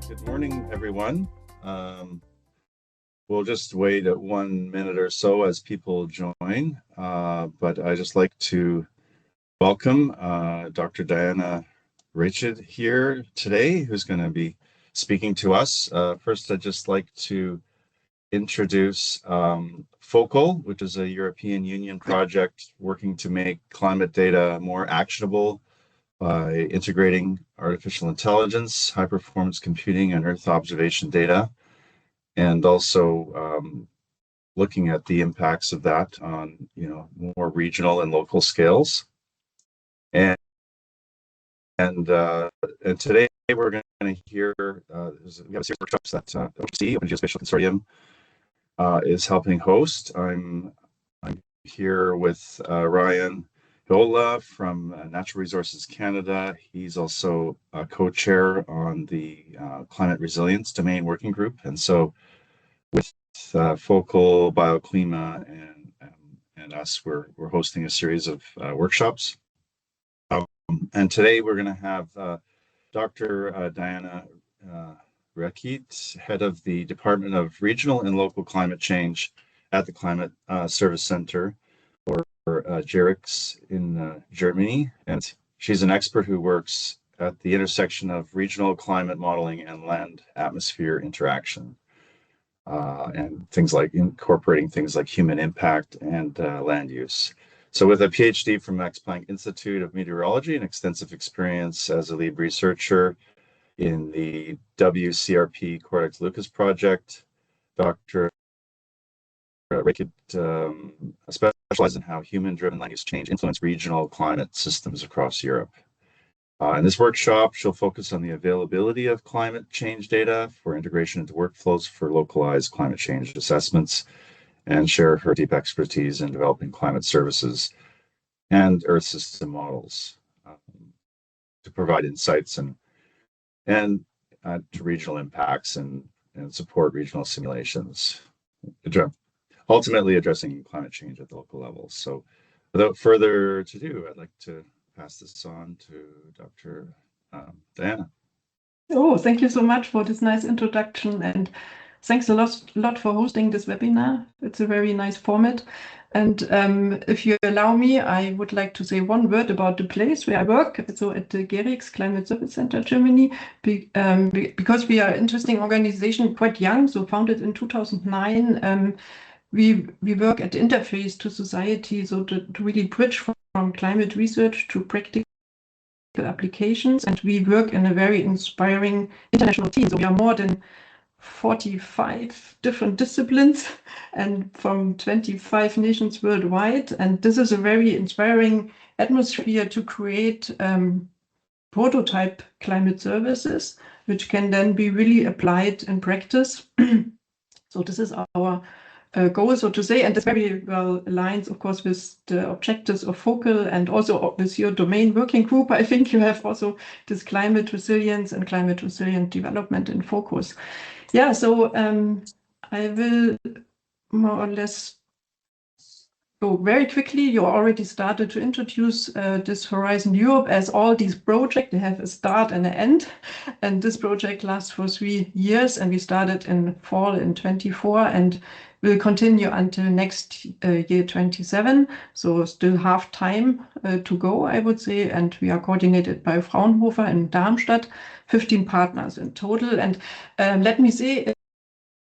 Good morning, everyone. We'll just wait 1 minute or so as people join, but I just like to welcome Dr. Diana Rechid here today, who's going to be speaking to us. First, I'd just like to introduce FOCAL, which is a European Union project working to make climate data more actionable by integrating artificial intelligence, high-performance computing, and Earth observation data, and also looking at the impacts of that on more regional and local scales. And today we're going to hear we have a series of workshops that OGC, Open Geospatial Consortium, is helping host. I'm here with Ryan Hiola from Natural Resources Canada. He's also a co-chair on the Climate Resilience Domain Working Group. And so with FOCAL, BioClima, and us, we're hosting a series of workshops. And today we're going to have Dr. Diana Rechid, head of the Department of Regional and Local Climate Change at the Climate Service Center, or GERICS in Germany. And she's an expert who works at the intersection of regional climate modeling and land-atmosphere interaction, and things like incorporating things like human impact and land use. So with a PhD from Max Planck Institute of Meteorology and extensive experience as a lead researcher in the WCRP Cortex-Lucas project, Dr. Rechid specializes in how human-driven land use change influence regional climate systems across Europe. In this workshop, she'll focus on the availability of climate change data for integration into workflows for localized climate change assessments, and share her deep expertise in developing climate services and Earth system models to provide insights and to regional impacts and support regional simulations, ultimately addressing climate change at the local level. So without further ado, I'd like to pass this on to Dr. Diana. Oh, thank you so much for this nice introduction, and thanks a lot for hosting this webinar. It's a very nice format. And if you allow me, I would like to say one word about the place where I work, so at the GERICS Climate Service Center, Germany, because we are an interesting organization, quite young, so founded in 2009. We work at the interface to society, so to really bridge from climate research to practical applications, and we work in a very inspiring international team. So we are more than 45 different disciplines and from 25 nations worldwide, and this is a very inspiring atmosphere to create prototype climate services which can then be really applied in practice. So this is our goal, so to say, and this very well aligns, of course, with the objectives of FOCAL and also with your domain working group. I think you have also this climate resilience and climate resilient development in focus. Yeah, so I will more or less go very quickly. You already started to introduce this Horizon Europe. As all these projects, they have a start and an end, and this project lasts for 3 years, and we started in fall in 24 and will continue until next year 27, so still half time to go, I would say, and we are coordinated by Fraunhofer in Darmstadt, 15 partners in total. And let me say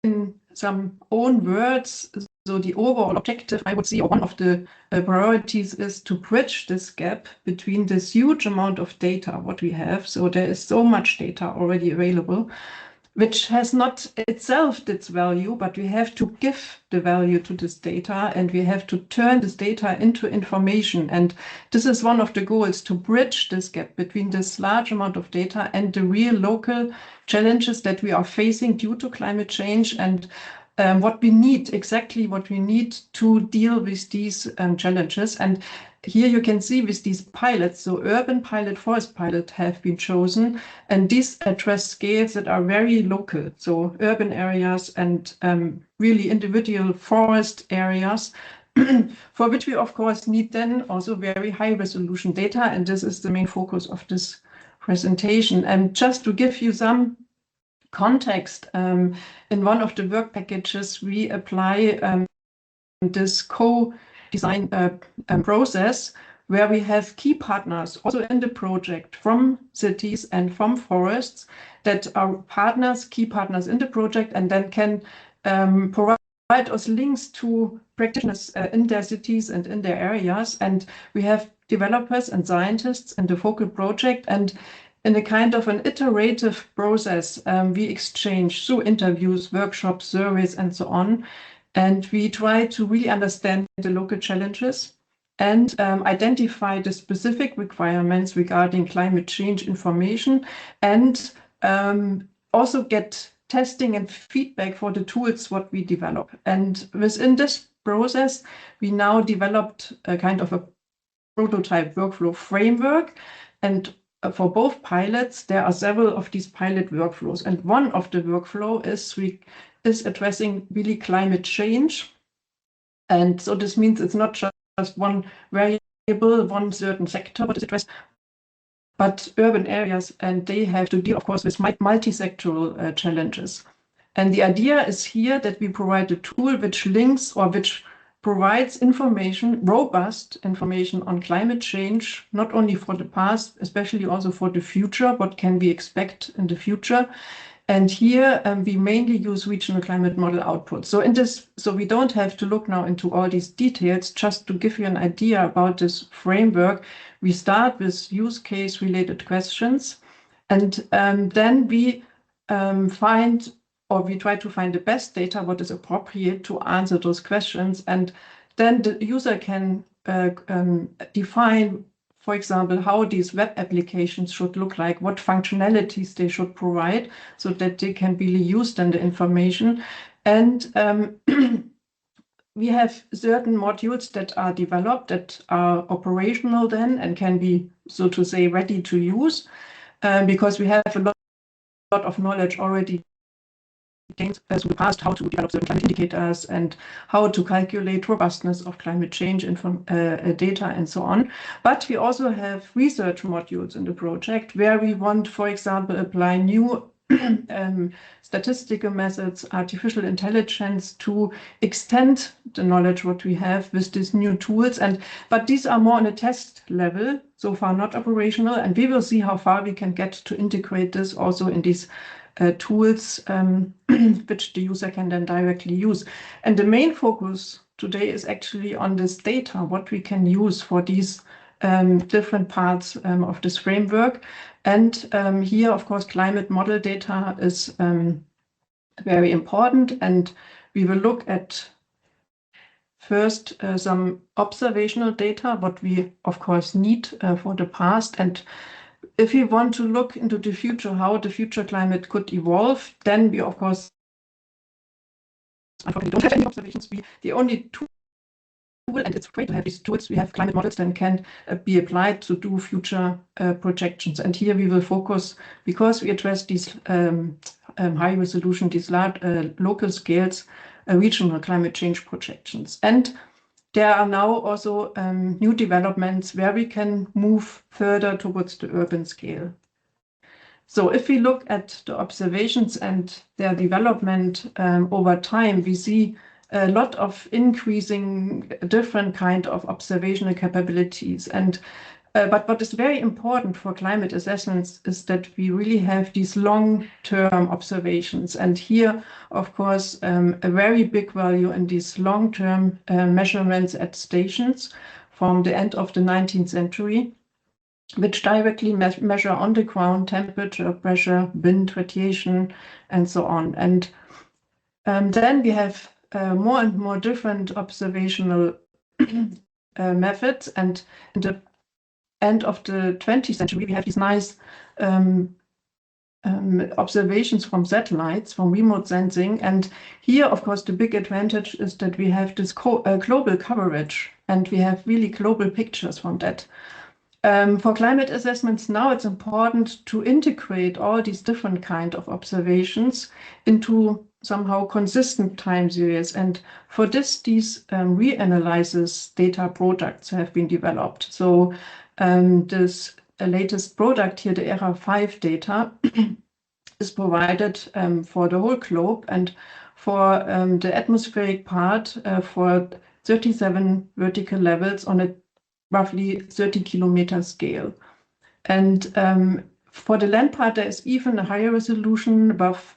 in some own words, so the overall objective, I would say, or one of the priorities is to bridge this gap between this huge amount of data, what we have. So there is so much data already available, which has not itself its value, but we have to give the value to this data, and we have to turn this data into information. And this is one of the goals, to bridge this gap between this large amount of data and the real local challenges that we are facing due to climate change, and what we need, exactly what we need to deal with these challenges. And here you can see with these pilots, so urban pilot, forest pilot have been chosen, and these address scales that are very local, so urban areas and really individual forest areas, for which we of course need then also very high resolution data, and this is the main focus of this presentation. And just to give you some context, in one of the work packages, we apply this co-design process where we have key partners also in the project from cities and from forests that are partners, key partners in the project, and then can provide us links to practitioners in their cities and in their areas. And we have developers and scientists in the focal project, and in a kind of an iterative process, we exchange through interviews, workshops, surveys, and so on. And we try to really understand the local challenges and identify the specific requirements regarding climate change information, and also get testing and feedback for the tools what we develop. And within this process, we now developed a kind of a prototype workflow framework. And for both pilots, there are several of these pilot workflows. And one of the workflow is addressing really climate change. And so this means it's not just one variable, one certain sector, what is addressed, but urban areas, and they have to deal, of course, with multi-sectoral challenges. And the idea is here that we provide a tool which links or which provides information, robust information on climate change, not only for the past, especially also for the future, what can we expect in the future. And here we mainly use regional climate model outputs. So we don't have to look now into all these details. Just to give you an idea about this framework, we start with use case related questions, and then we we try to find the best data, what is appropriate to answer those questions. And then the user can define, for example, how these web applications should look like, what functionalities they should provide so that they can really use then the information. And we have certain modules that are developed that are operational then and can be, so to say, ready to use, because we have a lot of knowledge already gained through the past, how to develop certain climate indicators and how to calculate robustness of climate change data and so on. But we also have research modules in the project where we want, for example, apply new statistical methods, artificial intelligence to extend the knowledge what we have with these new tools. But these are more on a test level, so far not operational, and we will see how far we can get to integrate this also in these tools which the user can then directly use. And the main focus today is actually on this data, what we can use for these different parts of this framework. And here, of course, climate model data is very important. And we will look at first some observational data, what we, of course, need for the past. And if we want to look into the future, how the future climate could evolve, then we, of course, unfortunately don't have any observations. The only tool, and it's great to have these tools, we have climate models that can be applied to do future projections. And here we will focus, because we address these high resolution, these large local scales, regional climate change projections. And there are now also new developments where we can move further towards the urban scale. So if we look at the observations and their development over time, we see a lot of increasing different kind of observational capabilities. And but what is very important for climate assessments is that we really have these long-term observations. And here, of course, a very big value in these long-term measurements at stations from the end of the 19th century, which directly measure on the ground temperature, pressure, wind, radiation, and so on. And then we have more and more different observational methods. And in the end of the 20th century, we have these nice observations from satellites, from remote sensing. And here, of course, the big advantage is that we have this global coverage, and we have really global pictures from that. For climate assessments now, it's important to integrate all these different kind of observations into somehow consistent time series. And for this, these reanalysis data products have been developed. So this latest product here, the ERA 5 data, is provided for the whole globe, and for the atmospheric part for 37 vertical levels on a roughly 30-kilometer scale. And for the land part, there is even a higher resolution above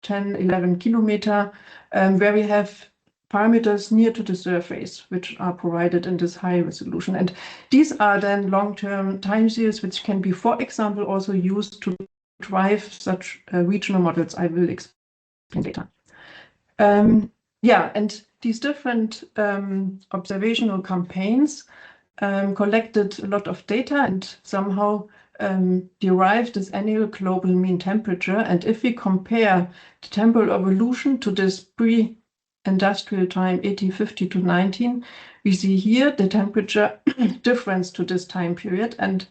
10, 11 kilometer, where we have parameters near to the surface, which are provided in this high resolution. And these are then long-term time series, which can be, for example, also used to drive such regional models I will explain later. Yeah, and these different observational campaigns collected a lot of data and somehow derived this annual global mean temperature. And if we compare the temporal evolution to this pre-industrial time 1850 to 19, we see here the temperature difference to this time period. And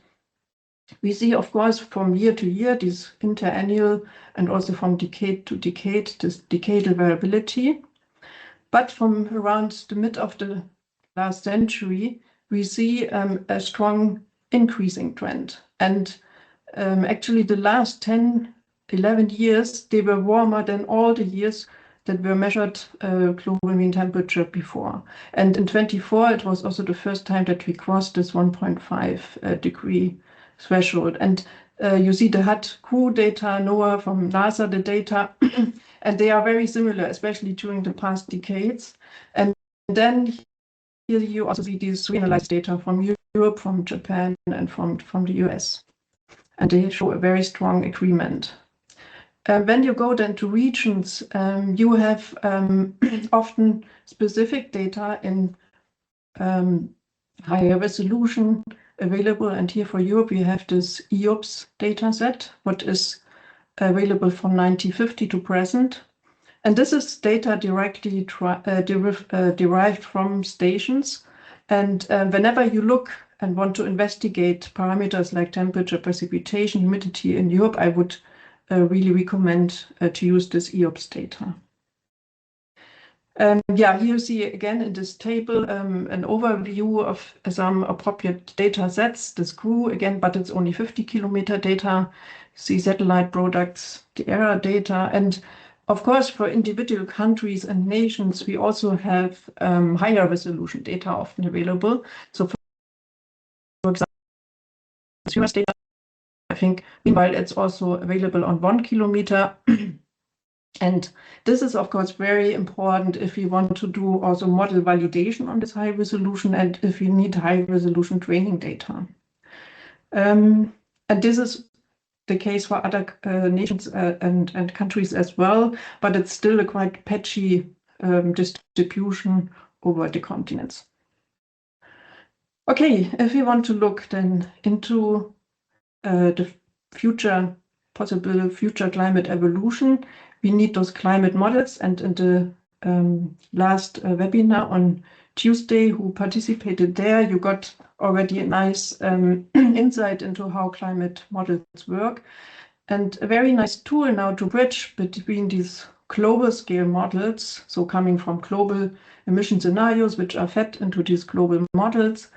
we see, of course, from year to year, this interannual and also from decade to decade, this decadal variability. But from around the mid of the last century, we see a strong increasing trend. And actually the last 10, 11 years, they were warmer than all the years that were measured global mean temperature before. And in 24, it was also the first time that we crossed this 1.5 degree threshold. And you see the HUD crew data, NOAA from NASA, the data, and they are very similar, especially during the past decades. And then here you also see these reanalyzed data from Europe, from Japan, and from the US. And they show a very strong agreement. When you go then to regions, you have often specific data in higher resolution available. And here for Europe, we have this EOPS data set, what is available from 1950 to present. And this is data directly derived from stations. And whenever you look and want to investigate parameters like temperature, precipitation, humidity in Europe, I would really recommend to use this EOPS data. Yeah, here you see again in this table an overview of some appropriate data sets. This grew again, but it's only 50-kilometer data. You see satellite products, the ERA data, and of course, for individual countries and nations, we also have higher resolution data often available. So for example, US data, I think, meanwhile, it's also available on 1 kilometer. And this is, of course, very important if we want to do also model validation on this high resolution and if we need high resolution training data. And this is the case for other nations and countries as well, but it's still a quite patchy distribution over the continents. Okay, if we want to look then into the possible future climate evolution, we need those climate models. And in the last webinar on Tuesday, who participated there, you got already a nice insight into how climate models work. And a very nice tool now to bridge between these global scale models, so coming from global emission scenarios, which are fed into these global models,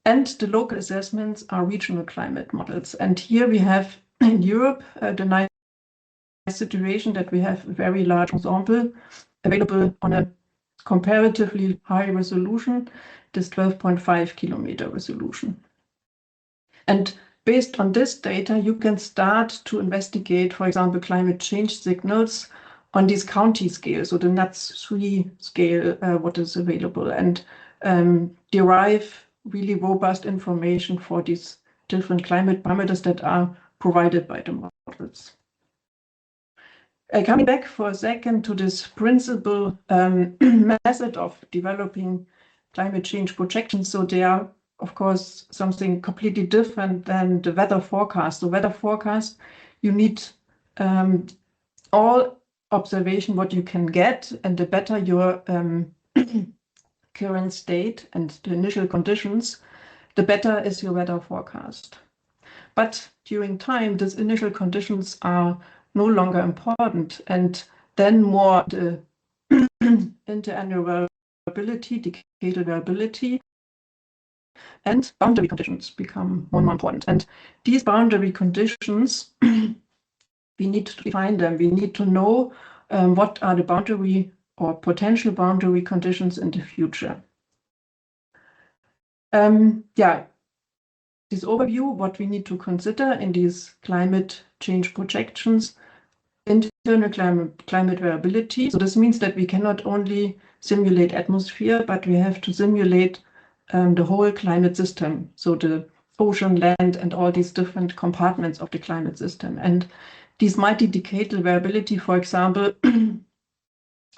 and the local assessments are regional climate models. And here we have in Europe the nice situation that we have a very large ensemble available on a comparatively high resolution, this 12.5 kilometer resolution. And based on this data, you can start to investigate, for example, climate change signals on this county scale, so the NUTS 3 scale, what is available, and derive really robust information for these different climate parameters that are provided by the models. Coming back for a second to this principal method of developing climate change projections. So they are, of course, something completely different than the weather forecast. The weather forecast, you need all observation what you can get, and the better your current state and the initial conditions, the better is your weather forecast. But during time, these initial conditions are no longer important, and then more the interannual variability, decadal variability, and boundary conditions become more and more important. And these boundary conditions we need to define them. We need to know what are the boundary or potential boundary conditions in the future. Yeah, this overview, what we need to consider in these climate change projections: internal climate variability. So this means that we cannot only simulate atmosphere, but we have to simulate the whole climate system. So the ocean, land, and all these different compartments of the climate system. And these multi-decadal variability, for example,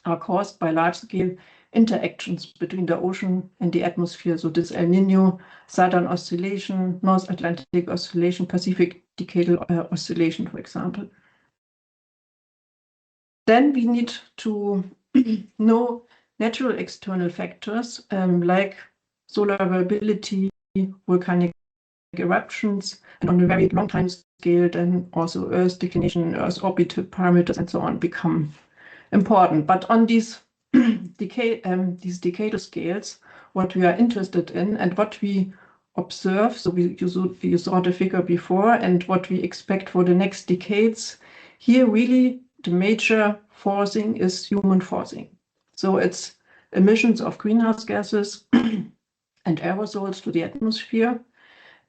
are caused by large-scale interactions between the ocean and the atmosphere. So this El Nino, Southern Oscillation, North Atlantic Oscillation, Pacific Decadal Oscillation, for example. Then we need to know natural external factors like solar variability, volcanic eruptions, and on a very long time scale, then also Earth's declination, Earth's orbital parameters, and so on become important. But on these decadal scales, what we are interested in and what we observe, so you saw the figure before, and what we expect for the next decades, here really the major forcing is human forcing. So it's emissions of greenhouse gases and aerosols to the atmosphere,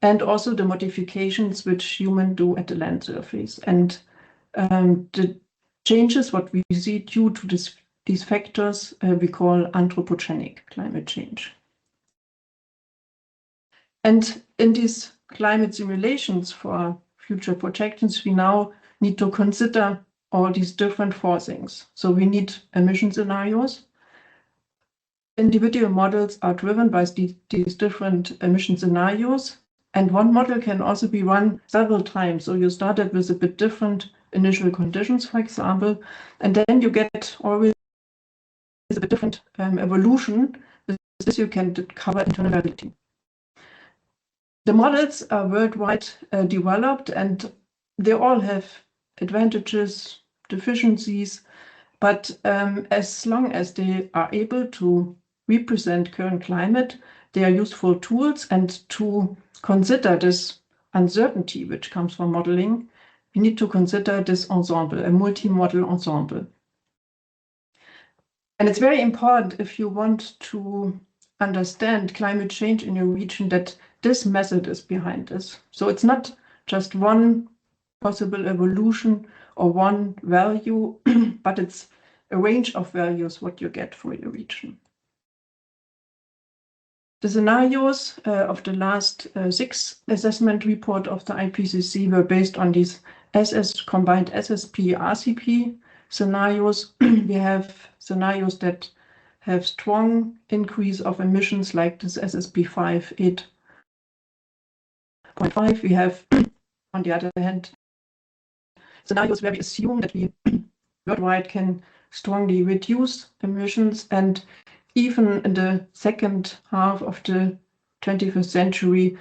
and also the modifications which humans do at the land surface. And the changes what we see due to these factors we call anthropogenic climate change. And in these climate simulations for future projections, we now need to consider all these different forcings. So we need emission scenarios. Individual models are driven by these different emission scenarios. And one model can also be run several times. So you started with a bit different initial conditions, for example, and then you get always a bit different evolution. With this you can cover internal variability. The models are worldwide developed, and they all have advantages, deficiencies, but as long as they are able to represent current climate, they are useful tools. And to consider this uncertainty which comes from modeling, we need to consider this ensemble, a multi-model ensemble. And it's very important, if you want to understand climate change in your region, that this method is behind this. So it's not just one possible evolution or one value, but it's a range of values what you get for your region. The scenarios of the last 6 assessment report of the IPCC were based on these combined SSP, RCP scenarios. We have scenarios that have strong increase of emissions like this SSP 5, 8.5. We have, on the other hand, scenarios where we assume that we worldwide can strongly reduce emissions, and even in the second half of the 21st century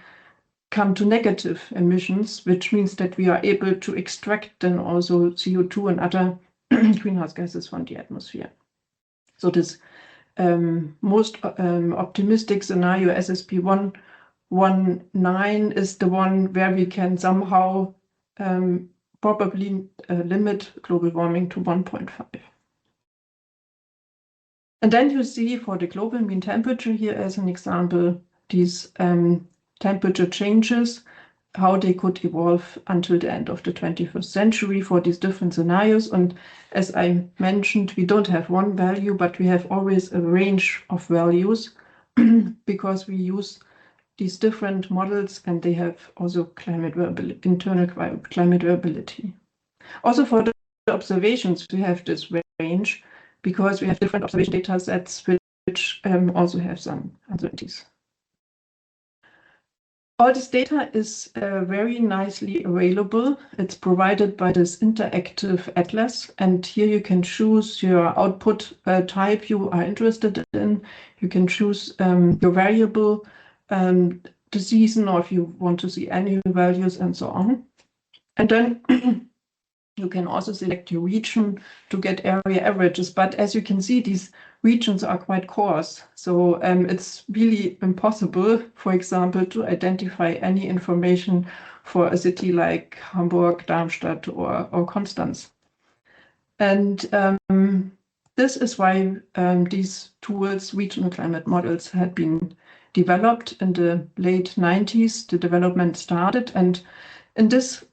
come to negative emissions, which means that we are able to extract then also CO2 and other greenhouse gases from the atmosphere. So this most optimistic scenario, SSP 119, is the one where we can somehow probably limit global warming to 1.5. And then you see for the global mean temperature here as an example, these temperature changes, how they could evolve until the end of the 21st century for these different scenarios. And as I mentioned, we don't have one value, but we have always a range of values because we use these different models, and they have also climate variability, internal climate variability. Also for the observations, we have this range because we have different observation data sets which also have some uncertainties. All this data is very nicely available. It's provided by this interactive atlas, and here you can choose your output type you are interested in. You can choose your variable, the season, or if you want to see annual values and so on. And then you can also select your region to get area averages. But as you can see, these regions are quite coarse. So it's really impossible, for example, to identify any information for a city like Hamburg, Darmstadt, or Constance. And this is why these tools, regional climate models, had been developed in the late 90s. The development started, and in this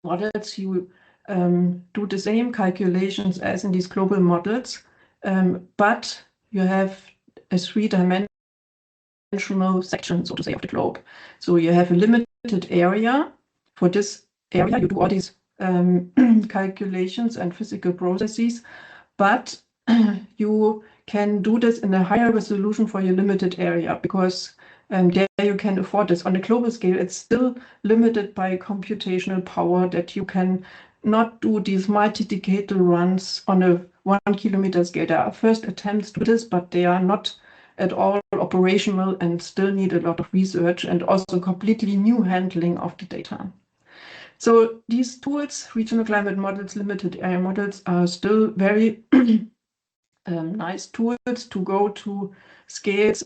models, you do the same calculations as in these global models, but you have a three-dimensional section, so to say, of the globe. So you have a limited area. For this area, you do all these calculations and physical processes, but you can do this in a higher resolution for your limited area, because there you can afford this. On a global scale, it's still limited by computational power, that you can not do these multi-decadal runs on a 1 kilometer scale. There are first attempts to do this, but they are not at all operational and still need a lot of research and also completely new handling of the data. So these tools, regional climate models, limited area models, are still very nice tools to go to scales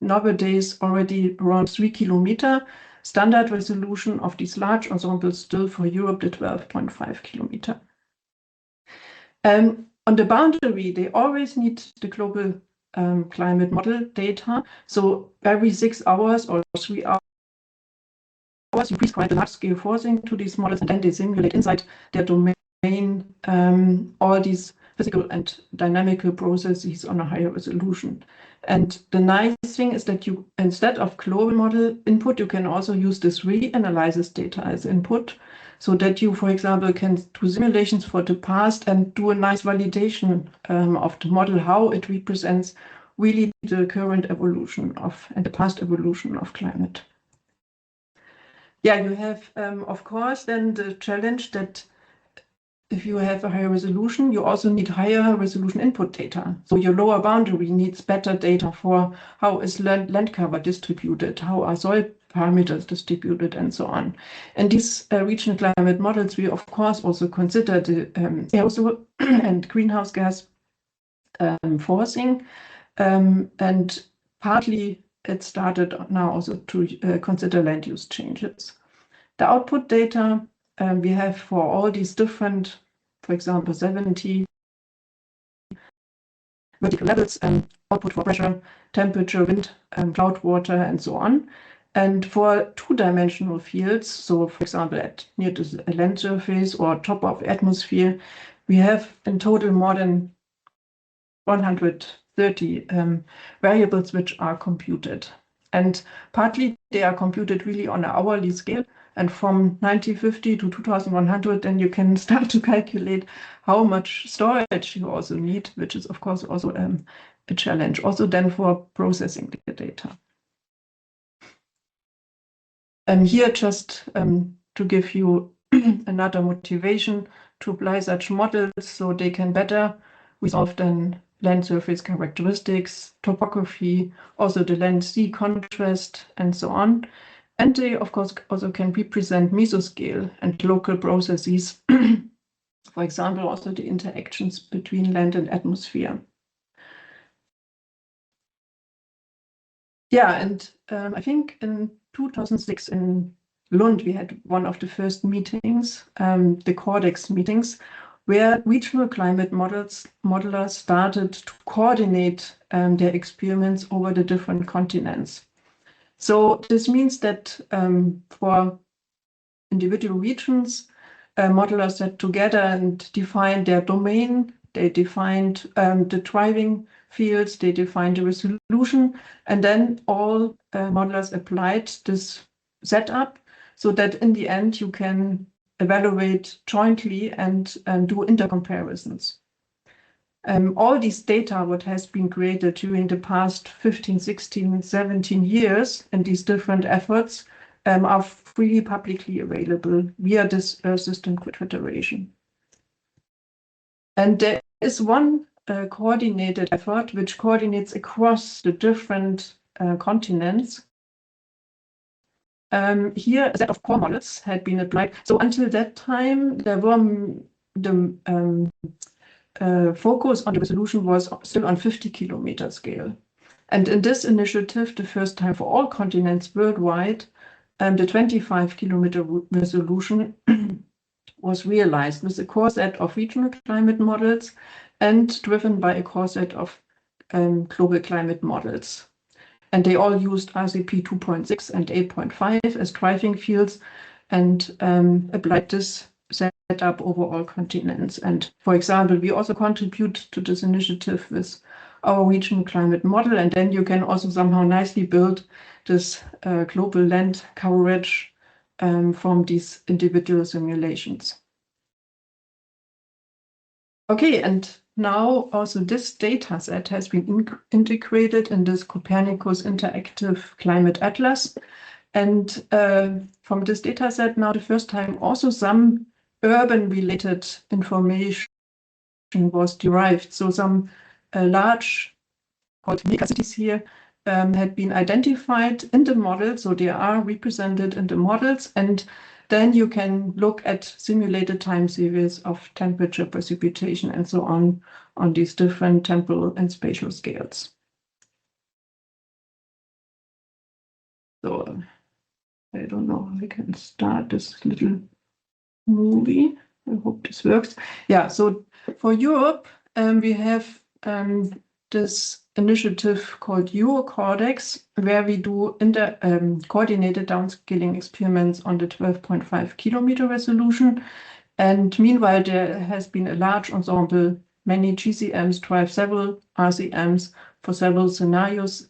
nowadays already around 3 kilometer. Standard resolution of these large ensembles still for Europe, the 12.5 kilometer. On the boundary, they always need the global climate model data. So every 6 hours or 3 hours, you prescribe the large-scale forcing to these models, and then they simulate inside their domain all these physical and dynamical processes on a higher resolution. And the nice thing is that you, instead of global model input, you can also use this reanalysis data as input, so that you, for example, can do simulations for the past and do a nice validation of the model, how it represents really the current evolution of and the past evolution of climate. Yeah, you have, of course, then the challenge that if you have a higher resolution, you also need higher resolution input data. So your lower boundary needs better data for how is land cover distributed, how are soil parameters distributed, and so on. And these regional climate models, we of course also consider the aerosol and greenhouse gas forcing, and partly it started now also to consider land use changes. The output data we have for all these different, for example, 70 vertical levels, output for pressure, temperature, wind, cloud, water, and so on. And for two-dimensional fields, so for example, at near to the land surface or top of atmosphere, we have in total more than 130 variables which are computed. And partly they are computed really on an hourly scale. And from 1950 to 2100, then you can start to calculate how much storage you also need, which is, of course, also a challenge, also then for processing the data. And here, just to give you another motivation to apply such models so they can better resolve then land surface characteristics, topography, also the land-sea contrast, and so on. And they, of course, also can represent mesoscale and local processes, for example, also the interactions between land and atmosphere. Yeah, and I think in 2006 in Lund, we had one of the first meetings, the Codex meetings, where regional climate modelers started to coordinate their experiments over the different continents. So this means that for individual regions, modelers sat together and defined their domain. They defined the driving fields, they defined the resolution, and then all modelers applied this setup so that in the end you can evaluate jointly and do intercomparisons. All these data, what has been created during the past 15, 16, 17 years in these different efforts are freely publicly available via this System Grid Federation. And there is one coordinated effort which coordinates across the different continents. Here, a set of core models had been applied. So until that time, there were the focus on the resolution was still on 50 kilometer scale. And in this initiative, the first time for all continents worldwide, the 25-kilometer resolution was realized with a core set of regional climate models and driven by a core set of global climate models. And they all used RCP 2.6 and 8.5 as driving fields and applied this setup over all continents. And for example, we also contribute to this initiative with our regional climate model, and then you can also somehow nicely build this global land coverage from these individual simulations. Okay, and now also this data set has been integrated in this Copernicus Interactive Climate Atlas. And from this data set now the first time also some urban-related information was derived. So some large called megacities here had been identified in the model, so they are represented in the models, and then you can look at simulated time series of temperature, precipitation, and so on these different temporal and spatial scales. So I don't know if I can start this little movie. I hope this works. Yeah, so for Europe, we have this initiative called EuroCordex, where we do coordinated downscaling experiments on the 12.5 kilometer resolution. And meanwhile, there has been a large ensemble, many GCMs drive several RCMs for several scenarios,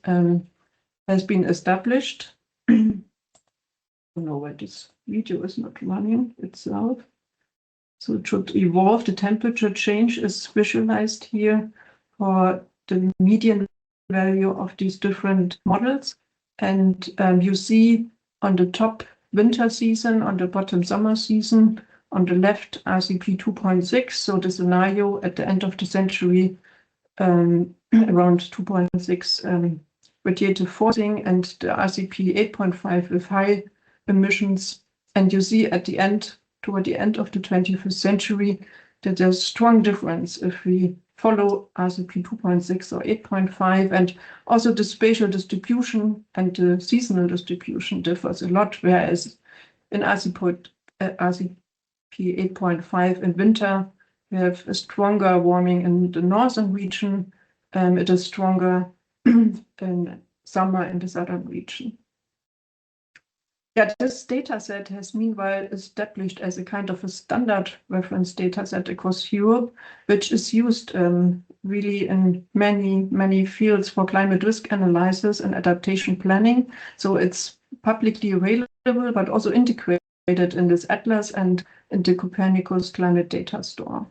has been established. I don't know why this video is not running itself. So it should evolve. The temperature change is visualized here for the median value of these different models. And you see on the top winter season, on the bottom summer season, on the left RCP 2.6. So the scenario at the end of the century around 2.6 radiative forcing, and the RCP 8.5 with high emissions. And you see at the end, toward the end of the 21st century, that there's a strong difference if we follow RCP 2.6 or 8.5, and also the spatial distribution and the seasonal distribution differs a lot, whereas in RCP 8.5 in winter, we have a stronger warming in the northern region. It is stronger in summer in the southern region. Yeah, this data set has meanwhile established as a kind of a standard reference data set across Europe, which is used really in many fields for climate risk analysis and adaptation planning. So it's publicly available, but also integrated in this atlas and in the Copernicus Climate Data Store.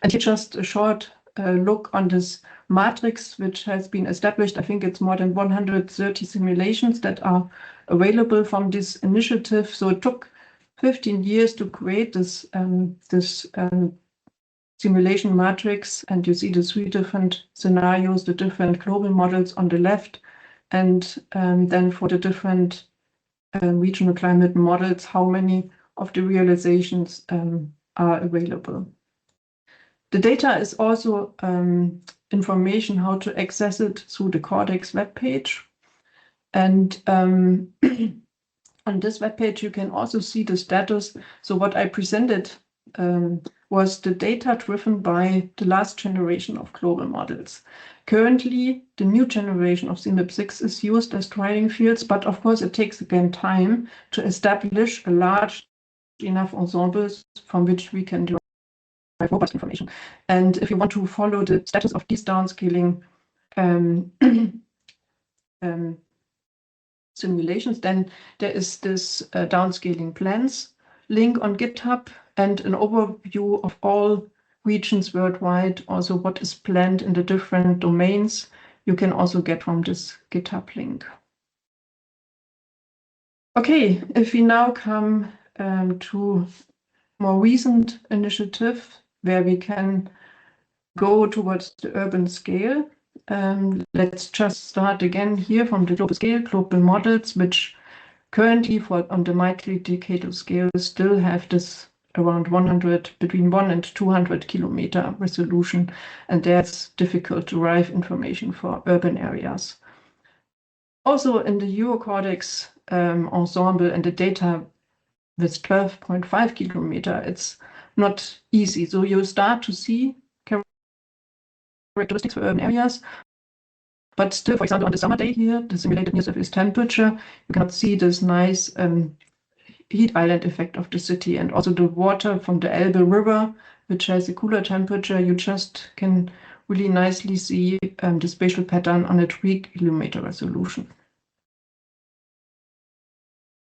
And here just a short look on this matrix, which has been established. I think it's more than 130 simulations that are available from this initiative. So it took 15 years to create this simulation matrix, and you see the 3 different scenarios, the different global models on the left, and then for the different regional climate models, how many of the realizations are available. The data is also information how to access it through the Cordex webpage. And on this webpage, you can also see the status. So what I presented was the data driven by the last generation of global models. Currently, the new generation of CMIP6 is used as driving fields, but of course it takes again time to establish a large enough ensembles from which we can derive robust information. And if you want to follow the status of these downscaling simulations, then there is this downscaling plans link on GitHub and an overview of all regions worldwide, also what is planned in the different domains. You can also get from this GitHub link. Okay, if we now come to more recent initiative where we can go towards the urban scale. Let's just start again here from the global scale, global models, which currently on the micro-decadal scale still have this around 100, between 1 and 200 kilometer resolution, and that's difficult to derive information for urban areas. Also in the GERICS ensemble and the data with 12.5 kilometer, it's not easy. So you start to see characteristics for urban areas, but still, for example, on the summer day here, the simulated near surface temperature, you cannot see this nice heat island effect of the city, and also the water from the Elbe River, which has a cooler temperature. You just can really nicely see the spatial pattern on a 3-kilometer resolution.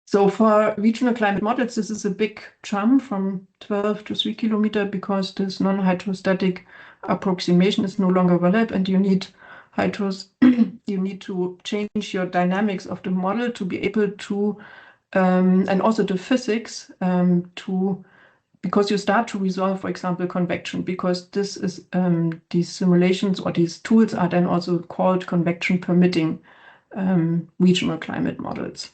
So for regional climate models, this is a big jump from 12 to 3 kilometer because this non-hydrostatic approximation is no longer valid, and you need you need to change your dynamics of the model to be able to and also the physics because you start to resolve, for example, convection, because this is these simulations or these tools are then also called convection permitting regional climate models.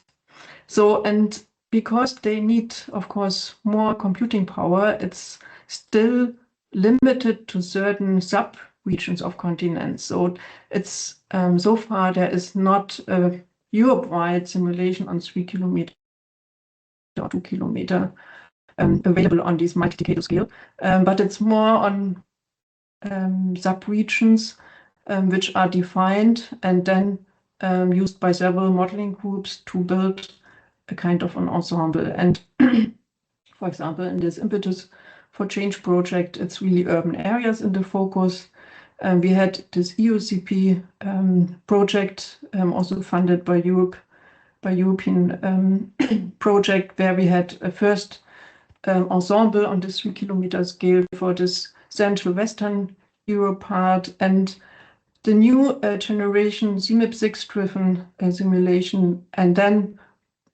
So, and because they need, of course, more computing power, it's still limited to certain sub-regions of continents. So it's so far there is not a Europe-wide simulation on 3 kilometer or 2 kilometer available on this multi-decadal scale, but it's more on sub-regions which are defined and then used by several modeling groups to build a kind of an ensemble. And for example, in this Impetus for Change project, it's really urban areas in the focus. We had this EUCP project also funded by European project, where we had a first ensemble on the 3 kilometer scale for this Central Western Europe part, and the new generation CMIP6 driven simulation, and then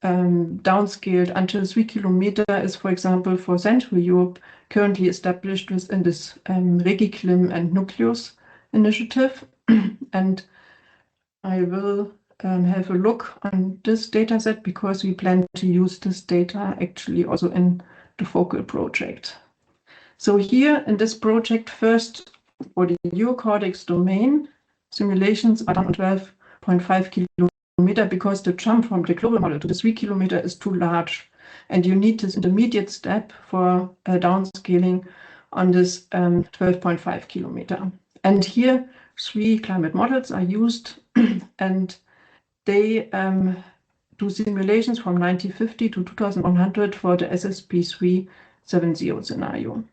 downscaled until 3 kilometer is, for example, for Central Europe, currently established within this Rechid and Nucleus initiative. And I will have a look on this data set because we plan to use this data actually also in the focal project. So here in this project, first for the GeoCortex domain, simulations are done on 12.5 kilometer because the jump from the global model to the 3 kilometer is too large. And you need this intermediate step for downscaling on this 12.5 kilometer. And here 3 climate models are used and they do simulations from 1950 to 2100 for the SSP 370 scenario.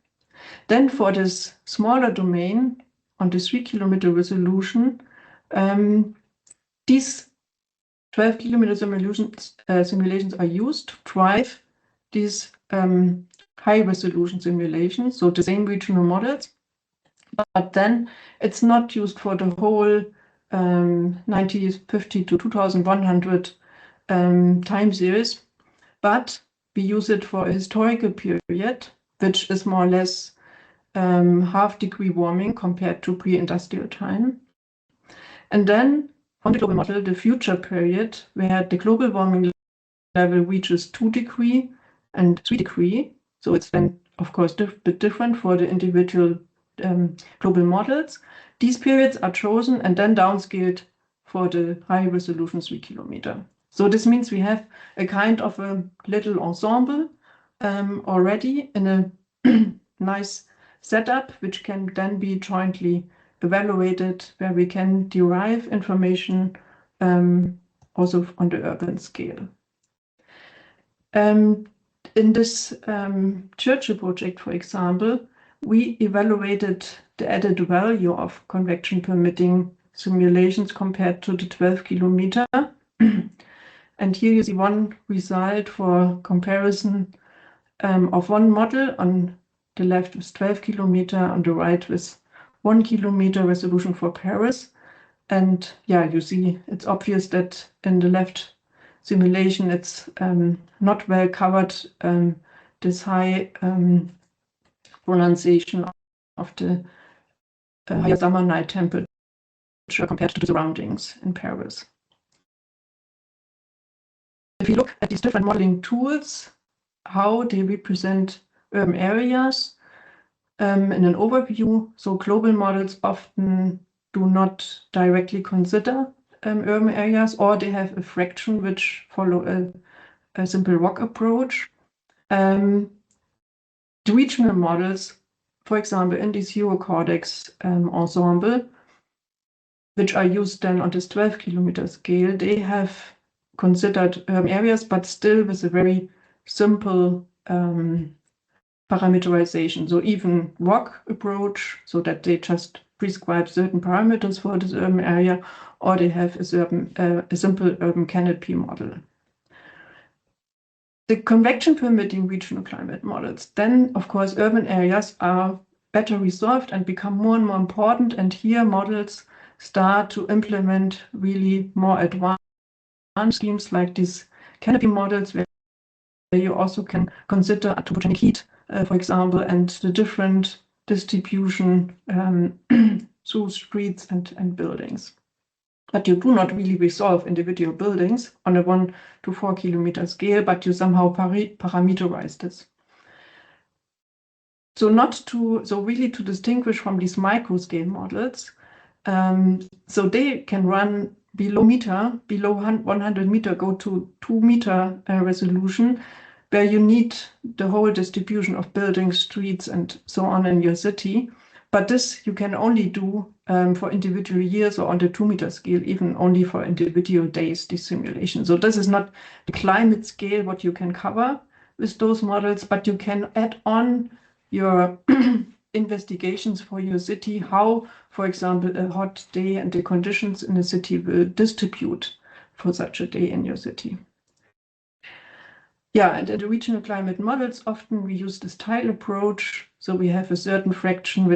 Then for this smaller domain on the 3 kilometer resolution, these 12 kilometer simulations are used to drive these high resolution simulations, so the same regional models, but then it's not used for the whole 1950 to 2100 time series, but we use it for a historical period, which is more or less half-degree warming compared to pre-industrial time. And then on the global model, the future period, where the global warming level reaches 2 degrees and 3 degrees. So it's then, of course, a bit different for the individual global models. These periods are chosen and then downscaled for the high resolution 3 kilometer. So this means we have a kind of a little ensemble already in a nice setup, which can then be jointly evaluated, where we can derive information also on the urban scale. In this Churchill project, for example, we evaluated the added value of convection permitting simulations compared to the 12 kilometer. And here you see one result for comparison of one model. On the left with 12 kilometer, on the right with 1 kilometer resolution for Paris. And yeah, you see it's obvious that in the left simulation it's not well covered, this high pronunciation of the higher summer night temperature compared to the surroundings in Paris. If you look at these different modeling tools, how they represent urban areas in an overview, so global models often do not directly consider urban areas, or they have a fraction which follow a simple ROC approach. The regional models, for example, in this GeoCordex ensemble, which are used then on this 12-kilometer scale, they have considered areas, but still with a very simple parameterization. So even ROC approach, so that they just prescribe certain parameters for this urban area, or they have a simple urban canopy model. The convection permitting regional climate models, then of course urban areas are better resolved and become more and more important, and here models start to implement really more advanced schemes like these canopy models, where you also can consider anthropogenic heat, for example, and the different distribution through streets and buildings. But you do not really resolve individual buildings on a 1 to 4 kilometer scale, but you somehow parameterize this. So really to distinguish from these micro scale models, so they can run below 100 meter, go to 2 meter resolution, where you need the whole distribution of buildings, streets, and so on in your city. But this you can only do for individual years, or on the 2 meter scale, even only for individual days, this simulation. So this is not the climate scale what you can cover with those models, but you can add on your investigations for your city, how, for example, a hot day and the conditions in the city will distribute for such a day in your city. Yeah, and in the regional climate models, often we use this tile approach. So we have a certain fraction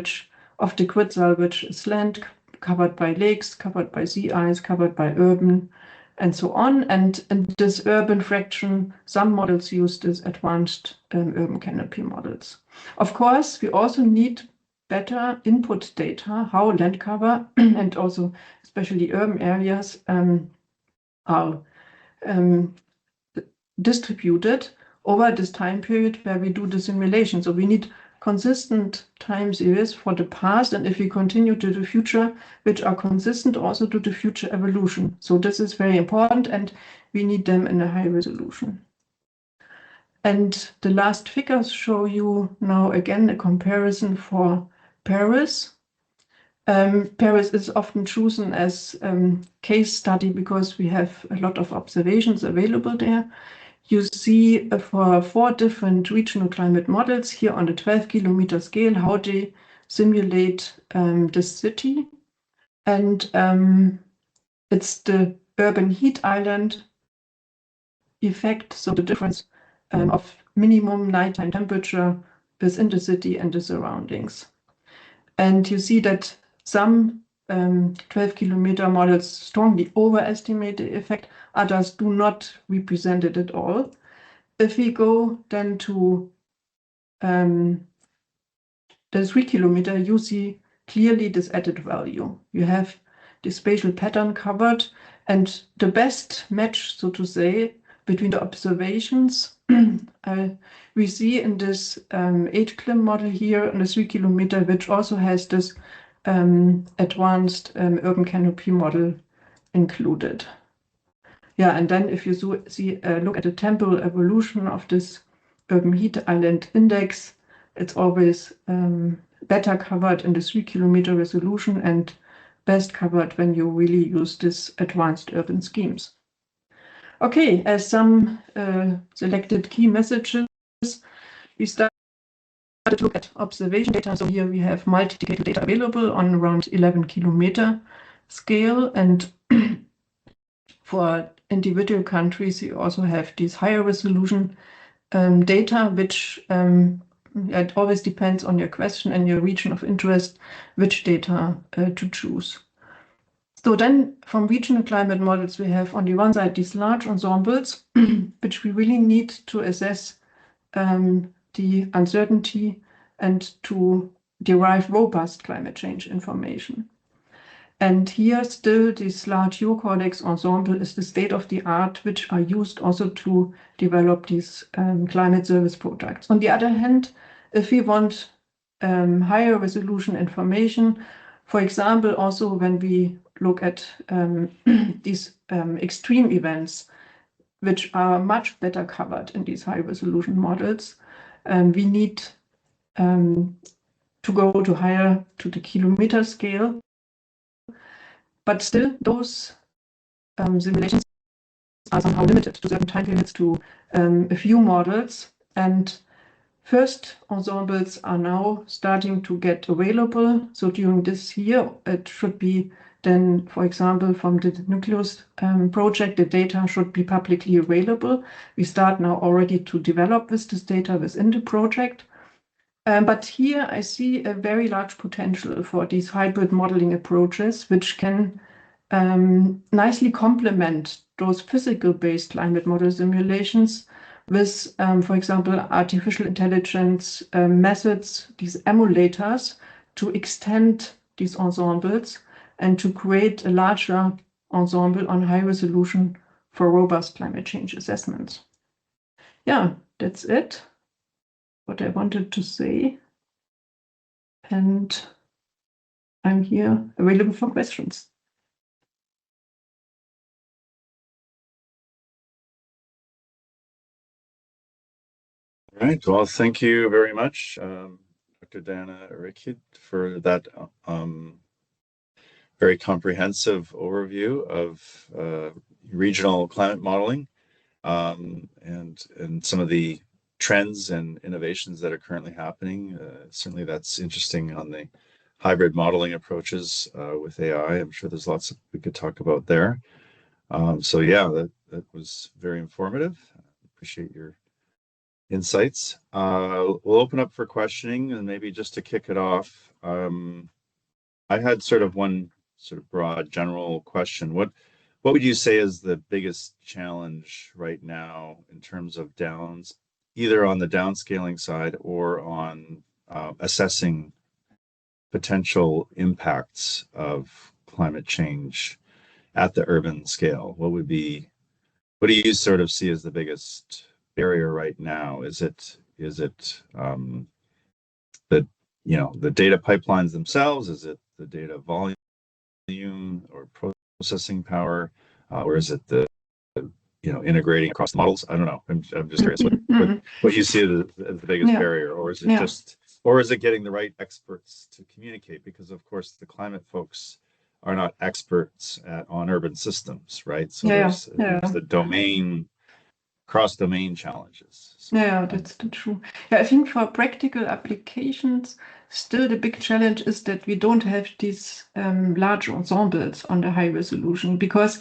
of the Quetzal, which is land covered by lakes, covered by sea ice, covered by urban, and so on. And in this urban fraction, some models use this advanced urban canopy models. Of course, we also need better input data, how land cover and also especially urban areas are distributed over this time period where we do the simulation. So we need consistent time series for the past, and if we continue to the future, which are consistent also to the future evolution. So this is very important, and we need them in a high resolution. And the last figures show you now again a comparison for Paris. Paris is often chosen as case study because we have a lot of observations available there. You see for 4 different regional climate models here on the 12-kilometer scale how they simulate this city. And it's the urban heat island effect, so the difference of minimum nighttime temperature within the city and the surroundings. And you see that some 12-kilometer models strongly overestimate the effect, others do not represent it at all. If we go then to the 3-kilometer, you see clearly this added value. You have the spatial pattern covered, and the best match, so to say, between the observations we see in this H-CLIM model here on the 3-kilometer, which also has this advanced urban canopy model included. Yeah, and then if you look at the temporal evolution of this urban heat island index, it's always better covered in the 3-kilometer resolution and best covered when you really use this advanced urban schemes. Okay, as some selected key messages, we started to look at observation data. So here we have multi-decadal data available on around 11-kilometer scale, and for individual countries, you also have these higher resolution data, which it always depends on your question and your region of interest, which data to choose. So then from regional climate models, we have on the one side these large ensembles, which we really need to assess the uncertainty and to derive robust climate change information. And here still this large GeoCordex ensemble is the state of the art, which are used also to develop these climate service products. On the other hand, if we want higher resolution information, for example, also when we look at these extreme events, which are much better covered in these high-resolution models, we need to go to higher, to the kilometer scale. But still, those simulations are somehow limited to certain time limits, to a few models. And first ensembles are now starting to get available. So during this year, it should be then, for example, from the Nucleus project, the data should be publicly available. We start now already to develop this data within the project. But here I see a very large potential for these hybrid modeling approaches, which can nicely complement those physical-based climate model simulations with, for example, artificial intelligence methods, these emulators, to extend these ensembles and to create a larger ensemble on high resolution for robust climate change assessments. Yeah, that's it, what I wanted to say. And I'm here available for questions. All right. Well, thank you very much, Dr. Dana Rechid, for that very comprehensive overview of regional climate modeling and some of the trends and innovations that are currently happening. Certainly, that's interesting on the hybrid modeling approaches with AI. I'm sure there's lots we could talk about there. So yeah, that was very informative. Appreciate your insights. We'll open up for questioning, and maybe just to kick it off, I had sort of one sort of broad general question. What would you say is the biggest challenge right now in terms of either on the downscaling side or on assessing potential impacts of climate change at the urban scale? What do you sort of see as the biggest barrier right now? Is it the data pipelines themselves? Is it the data volume or processing power, or is it the integrating across the models? I don't know. I'm just curious what you see as the biggest barrier, or is it getting the right experts to communicate? Because of course the climate folks are not experts on urban systems, right? So there's the cross-domain challenges. So, that's true. Yeah, I think for practical applications, still the big challenge is that we don't have these large ensembles on the high resolution, because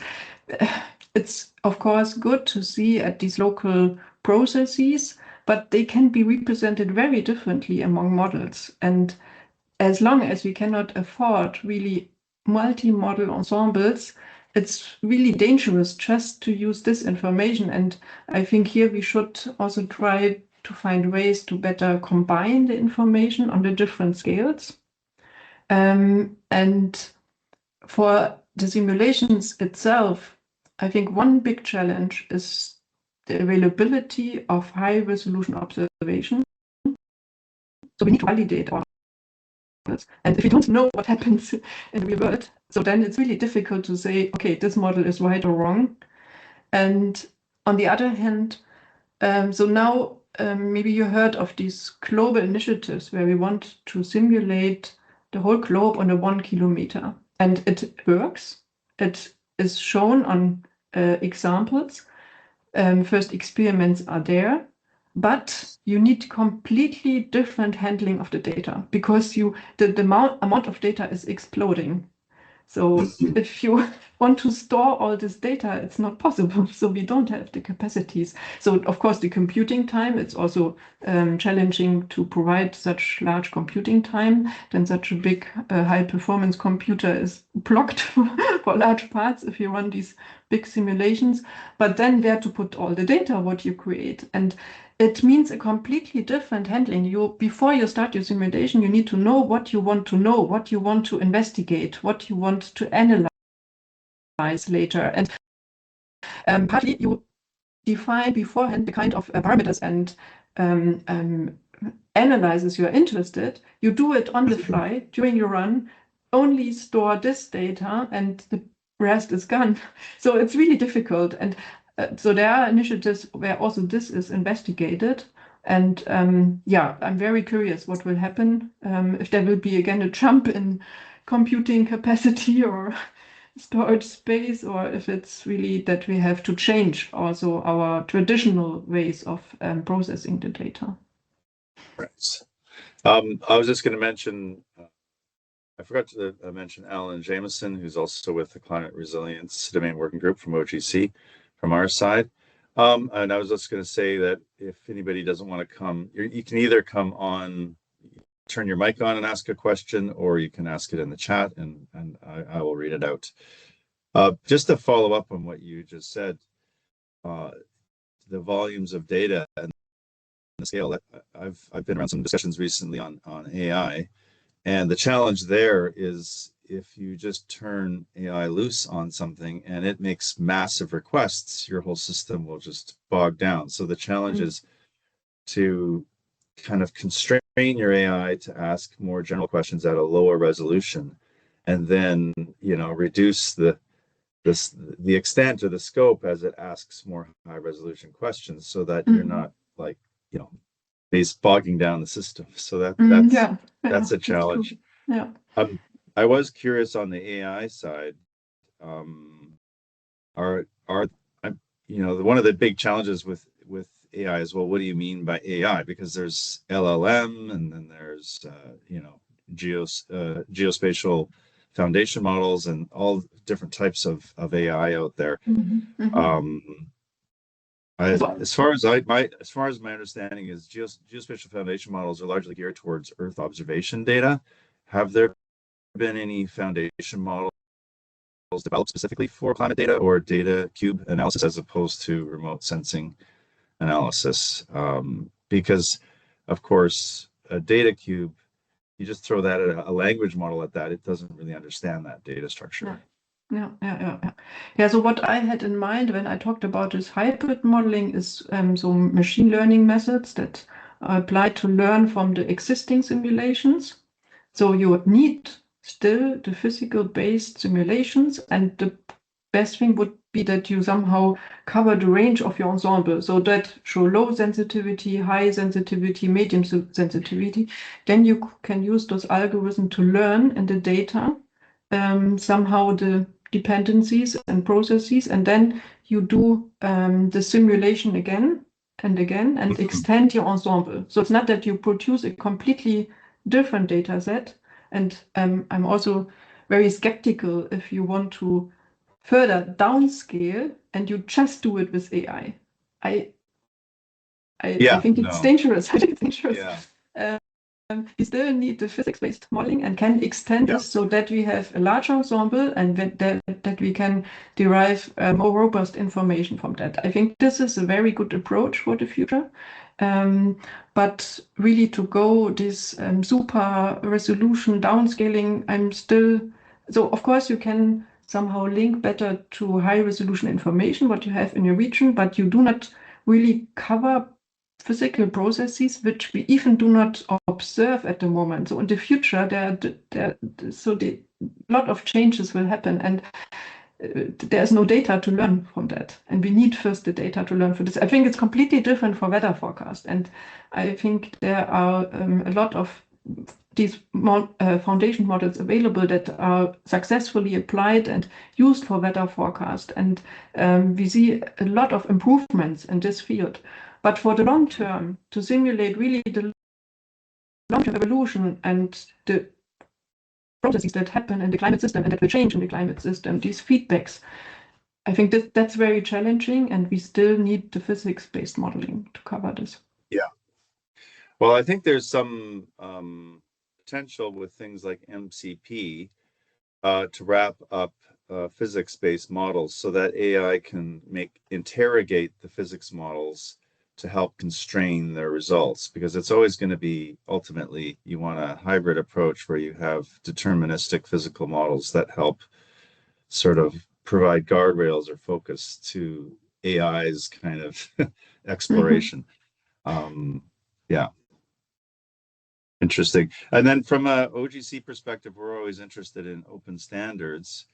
it's of course good to see at these local processes, but they can be represented very differently among models. And as long as we cannot afford really multi-model ensembles, it's really dangerous just to use this information. And I think here we should also try to find ways to better combine the information on the different scales. And for the simulations itself, I think one big challenge is the availability of high resolution observation. So we need to validate our models. And if we don't know what happens in the real world, so then it's really difficult to say, okay, this model is right or wrong. And on the other hand, so now maybe you heard of these global initiatives where we want to simulate the whole globe on a 1 kilometer. And it works. It is shown on examples. First experiments are there. But you need completely different handling of the data, because the amount of data is exploding. So if you want to store all this data, it's not possible. So we don't have the capacities. So of course, the computing time, it's also challenging to provide such large computing time. Then such a big high performance computer is blocked for large parts if you run these big simulations. But then where to put all the data, what you create. And it means a completely different handling. Before you start your simulation, you need to know what you want to know, what you want to investigate, what you want to analyze later. And partly you define beforehand the kind of parameters and analysis you're interested. You do it on the fly during your run. only store this data and the rest is gone. So it's really difficult. And so there are initiatives where also this is investigated. And yeah, I'm very curious what will happen, if there will be again a jump in computing capacity or storage space, or if it's really that we have to change also our traditional ways of processing the data. Right. I was just going to mention, I forgot to mention Alan Jameson, who's also with the Climate Resilience Domain Working Group from OGC from our side. And I was just going to say that if anybody doesn't want to come, you can either come on, turn your mic on and ask a question, or you can ask it in the chat and I will read it out. Just to follow up on what you just said, the volumes of data and the scale, I've been around some discussions recently on AI, and the challenge there is if you just turn AI loose on something and it makes massive requests, your whole system will just bog down. So the challenge is to kind of constrain your AI to ask more general questions at a lower resolution, and then, you know, reduce the extent or the scope as it asks more high resolution questions, so that you're not, like, you know, bogging down the system. So that's a challenge. Yeah. I was curious on the AI side. Are you know, one of the big challenges with AI is, well, what do you mean by AI? Because there's LLM, and then there's you know, geospatial foundation models and all different types of AI out there. As far as my understanding is, geospatial foundation models are largely geared towards Earth observation data. Have there been any foundation models developed specifically for climate data or data cube analysis as opposed to remote sensing analysis? Because, of course, a data cube, you just throw that at a language model at that, it doesn't really understand that data structure. Yeah. So what I had in mind when I talked about this hybrid modeling is so machine learning methods that are applied to learn from the existing simulations. So you need still the physical-based simulations, and the best thing would be that you somehow cover the range of your ensemble, so that show low sensitivity, high sensitivity, medium sensitivity. Then you can use those algorithms to learn in the data somehow the dependencies and processes, and then you do the simulation again and again and extend your ensemble. So it's not that you produce a completely different data set. And I'm also very skeptical if you want to further downscale and you just do it with AI. I think it's dangerous. I think it's dangerous. We still need the physics-based modeling and can extend this so that we have a large ensemble and that we can derive more robust information from that. I think this is a very good approach for the future. But really to go this super resolution downscaling, I'm still... So of course you can somehow link better to high resolution information, what you have in your region, but you do not really cover physical processes which we even do not observe at the moment. So in the future, a lot of changes will happen, and there's no data to learn from that. And we need first the data to learn from this. I think it's completely different for weather forecast. And I think there are a lot of these foundation models available that are successfully applied and used for weather forecast. And we see a lot of improvements in this field. But for the long term, to simulate really the long-term evolution and the processes that happen in the climate system and that will change in the climate system, these feedbacks, I think that's very challenging, and we still need the physics-based modeling to cover this. Yeah. Well, I think there's some potential with things like MCP to wrap up physics-based models so that AI can interrogate the physics models to help constrain their results, because it's always going to be, ultimately, you want a hybrid approach where you have deterministic physical models that help sort of provide guardrails or focus to AI's kind of exploration. Yeah. Interesting. And then from a OGC perspective, we're always interested in open standards.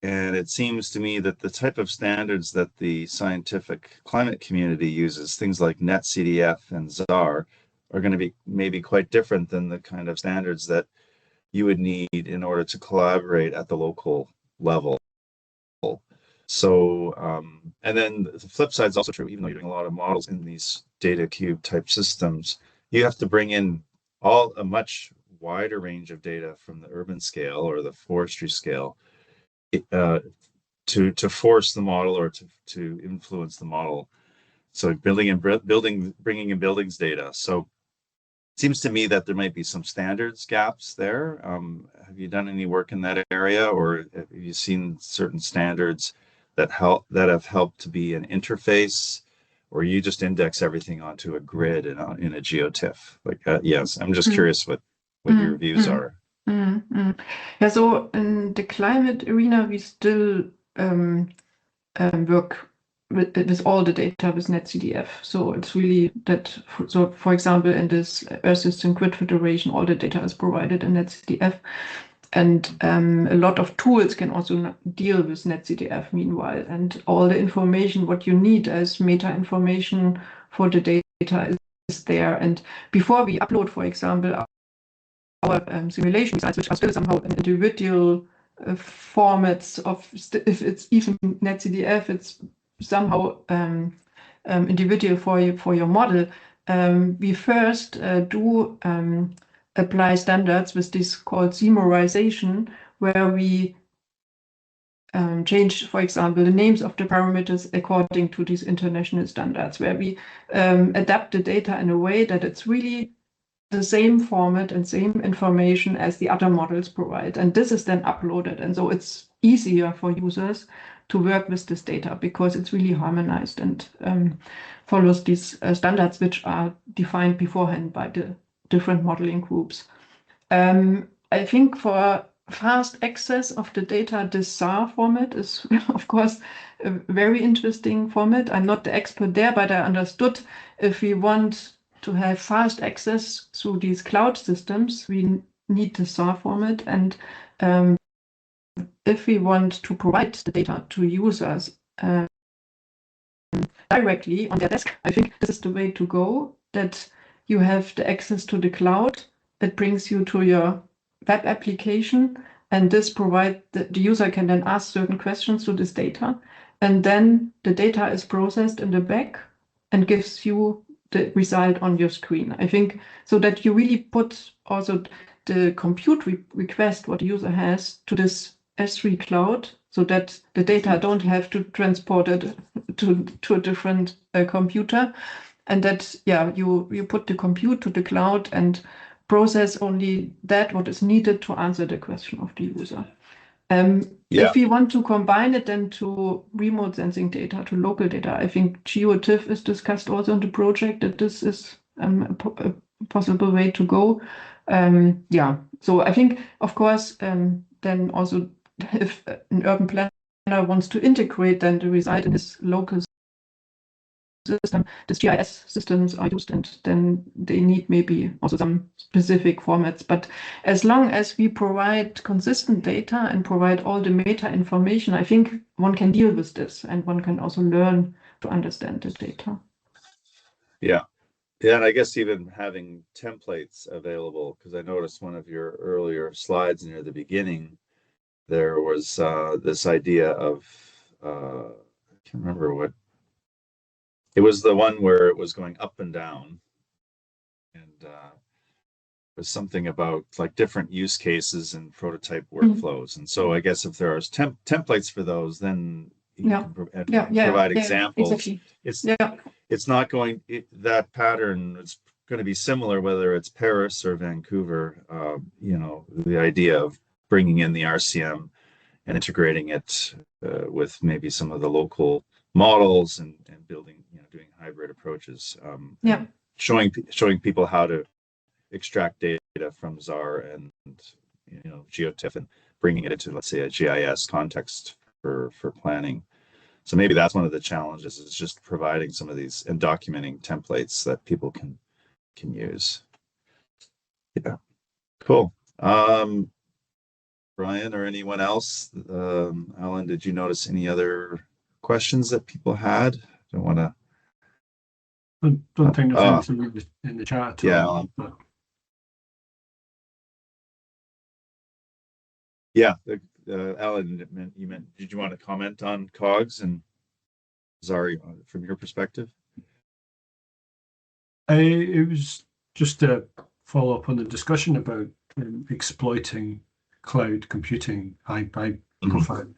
And it seems to me that the type of standards that the scientific climate community uses, things like NetCDF and ZAR, are going to be maybe quite different than the kind of standards that you would need in order to collaborate at the local level. So, and then the flip side is also true, even though you're doing a lot of models in these data cube type systems, you have to bring in a much wider range of data from the urban scale or the forestry scale uh, to force the model or to influence the model. So bringing in buildings data. So it seems to me that there might be some standards gaps there. Have you done any work in that area, or have you seen certain standards that have helped to be an interface, or you just index everything onto a grid in a GeoTIFF? Like, yes, I'm just curious what your views are. Yeah, so in the climate arena, we still work with all the data with NetCDF. So it's really that, so for example, in this Earth System Grid Federation, all the data is provided in NetCDF. And a lot of tools can also deal with NetCDF meanwhile. And all the information, what you need as meta information for the data is there. And before we upload, for example, our simulation results, which are still somehow in individual formats of, if it's even NetCDF, it's somehow individual for your model. We first do apply standards with this called summarization, where we change, for example, the names of the parameters according to these international standards, where we adapt the data in a way that it's really the same format and same information as the other models provide. And this is then uploaded. And so it's easier for users to work with this data because it's really harmonized and follows these standards which are defined beforehand by the different modeling groups. I think for fast access of the data, this SAR format is, of course, a very interesting format. I'm not the expert there, but I understood if we want to have fast access through these cloud systems, we need the SAR format. And if we want to provide the data to users directly on their desk, I think this is the way to go, that you have the access to the cloud. It brings you to your web application, and this provides the user can then ask certain questions to this data, and then the data is processed in the back and gives you the result on your screen. I think so that you really put also the compute request what the user has to this S3 cloud, so that the data don't have to transport it to a different computer, and that you put the compute to the cloud and process only that what is needed to answer the question of the user. If we want to combine it then to remote sensing data, to local data, I think GeoTIFF is discussed also in the project, that this is a possible way to go. So I think, of course, then also if an urban planner wants to integrate then the result in his local system, the GIS systems are used, and then they need maybe also some specific formats. But as long as we provide consistent data and provide all the meta information, I think one can deal with this, and one can also learn to understand the data. Yeah, and I guess even having templates available, because I noticed one of your earlier slides near the beginning, there was this idea of, I can't remember what, it was the one where it was going up and down, and it was something about like different use cases and prototype workflows. And so I guess if there are templates for those, then you can provide examples. Exactly. It's not going, that pattern is going to be similar whether it's Paris or Vancouver. The idea of bringing in the RCM and integrating it with maybe some of the local models and building, doing hybrid approaches. Showing people how to extract data from ZAR and GeoTIFF and bringing it into, let's say, a GIS context for planning. So maybe that's one of the challenges, is just providing some of these and documenting templates that people can use. Yeah, cool. Brian or anyone else? Alan, did you notice any other questions that people had? Don't want to. I don't think there's anything in the chat at Yeah, all. But yeah. Alan, did you want to comment on COGS and Zari from your perspective? it was just to follow up on the discussion about exploiting cloud computing, high profile,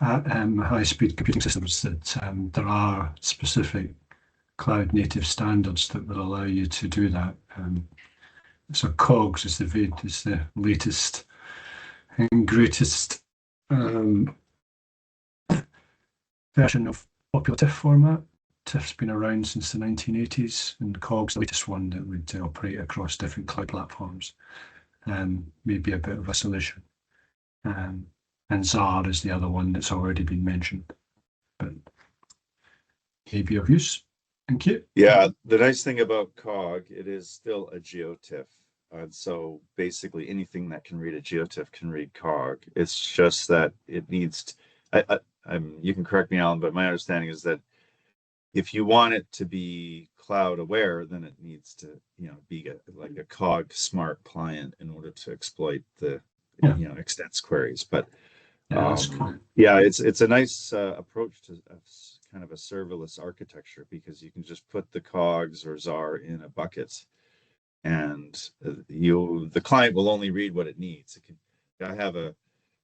high speed computing systems, that there are specific cloud native standards that will allow you to do that. So COGS is the latest and greatest version of popular TIFF format. TIFF's been around since the 1980s, and COGS the latest one that would operate across different cloud platforms. Maybe a bit of a solution. And ZAR is the other one that's already been mentioned, but maybe of use. Thank you. Yeah, the nice thing about COG, it is still a GeoTIFF. And so basically anything that can read a GeoTIFF can read COG. It's just that it needs to, you can correct me, Alan, but my understanding is that if you want it to be cloud aware, then it needs to, be like a COG smart client in order to exploit the, extents queries. But yeah, it's a nice approach to kind of a serverless architecture, because you can just put the COGs or ZAR in a bucket, and the client will only read what it needs. I have a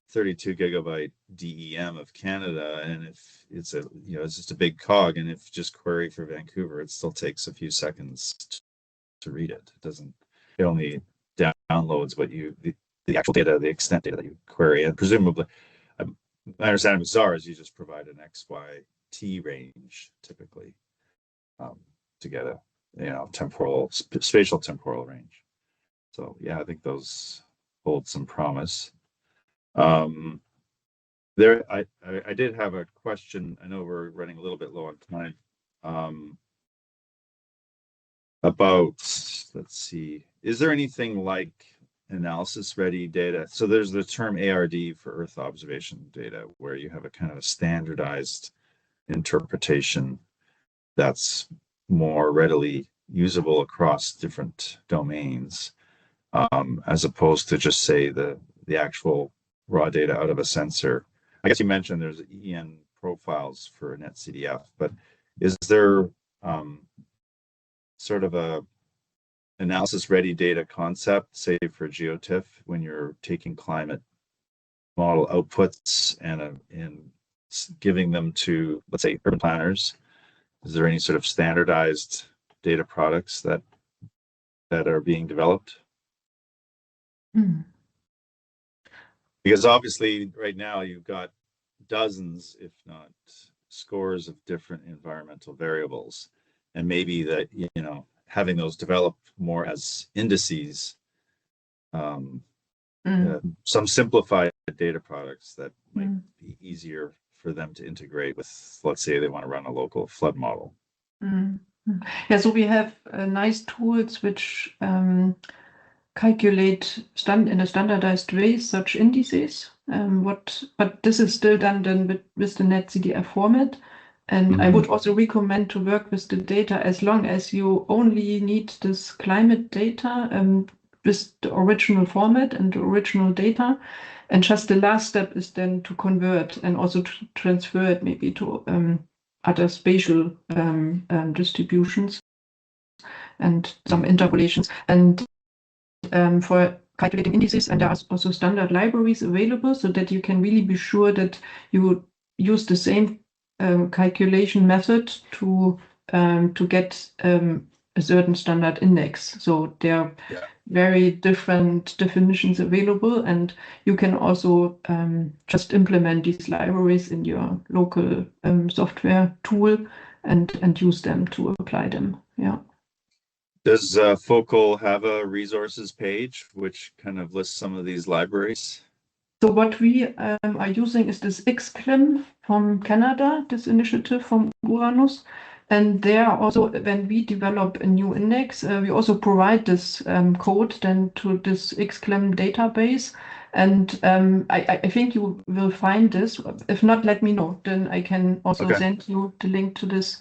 32 gigabyte DEM of Canada, and if it's it's just a big cog, and if just query for Vancouver, it still takes a few seconds to read it. It only downloads what the actual data, the extent data that you query, and presumably, my understanding with ZAR is you just provide an XYT range typically to get a spatial temporal range. So yeah, I think those hold some promise. I did have a question. I know we're running a little bit low on time. About, let's see, is there anything like analysis ready data? So there's the term ARD for Earth observation data, where you have a kind of a standardized interpretation that's more readily usable across different domains, as opposed to just say the actual raw data out of a sensor. I guess you mentioned there's EN profiles for NetCDF, but is there sort of a analysis ready data concept, say for GeoTIFF, when you're taking climate model outputs and giving them to, let's say, urban planners? Is there any sort of standardized data products that are being developed? Because obviously right now you've got dozens, if not scores, of different environmental variables, and maybe that having those developed more as indices, some simplified data products that might be easier for them to integrate with, let's say they want to run a local flood model. Yeah, so we have nice tools which calculate in a standardized way such indices. But this is still done then with the NetCDF format. And I would also recommend to work with the data as long as you only need this climate data with the original format and the original data. And just the last step is then to convert and also to transfer it maybe to other spatial distributions and some interpolations. And for calculating indices, and there are also standard libraries available so that you can really be sure that you use the same calculation method to get a certain standard index. So there are very different definitions available, and you can also just implement these libraries in your local software tool and use them to apply them. Yeah. Does Focal have a resources page which kind of lists some of these libraries? So what we are using is this XCLIM from Canada, this initiative from Uranus. And there also, when we develop a new index, we also provide this code then to this XCLIM database. And I think you will find this. If not, let me know. Then I can also send you the link to this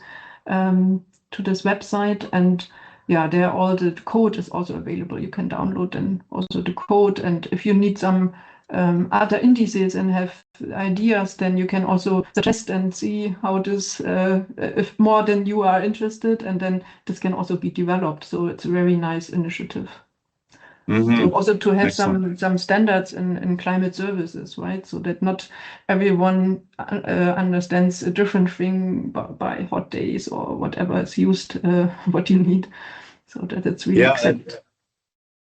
website. And yeah, there all the code is also available. You can download and also the code. And if you need some other indices and have ideas, then you can also suggest and see how this, if more than you are interested, and then this can also be developed. So it's a very nice initiative. So also to have some standards in climate services, right? So that not everyone understands a different thing by hot days or whatever is used, what you need. So that it's really accepted.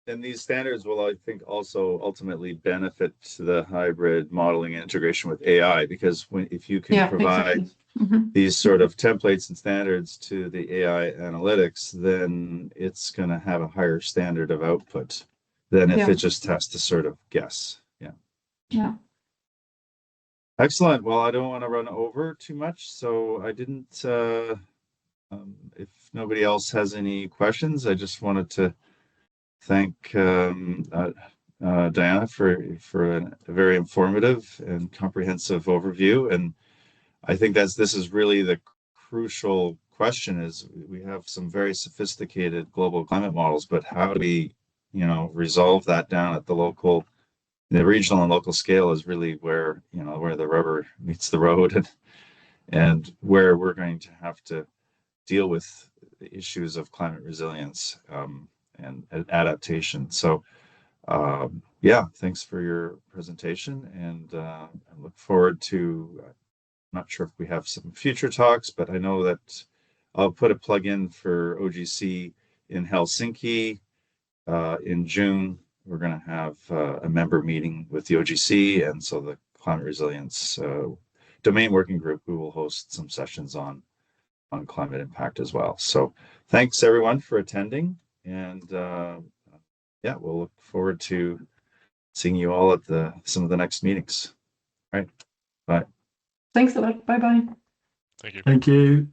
And these standards will, I think, also ultimately benefit the hybrid modeling and integration with AI, because if you can provide these sort of templates and standards to the AI analytics, then it's going to have a higher standard of output than if it just has to sort of guess. Yeah. Excellent. Well, I don't want to run over too much, so I didn't. If nobody else has any questions, I just wanted to thank Diana for a very informative and comprehensive overview. And I think this is really the crucial question: is we have some very sophisticated global climate models, but how do we, resolve that down at the regional and local scale is really where the rubber meets the road, and where we're going to have to deal with the issues of climate resilience and adaptation. So thanks for your presentation, and I look forward to, I'm not sure if we have some future talks, but I know that I'll put a plug in for OGC in Helsinki in June. We're going to have a member meeting with the OGC, and so the climate resilience domain working group, we will host some sessions on climate impact as well. So thanks everyone for attending, and we'll look forward to seeing you all at some of the next meetings. All right, bye. Thanks a lot. Bye-bye. Thank you. Thank you.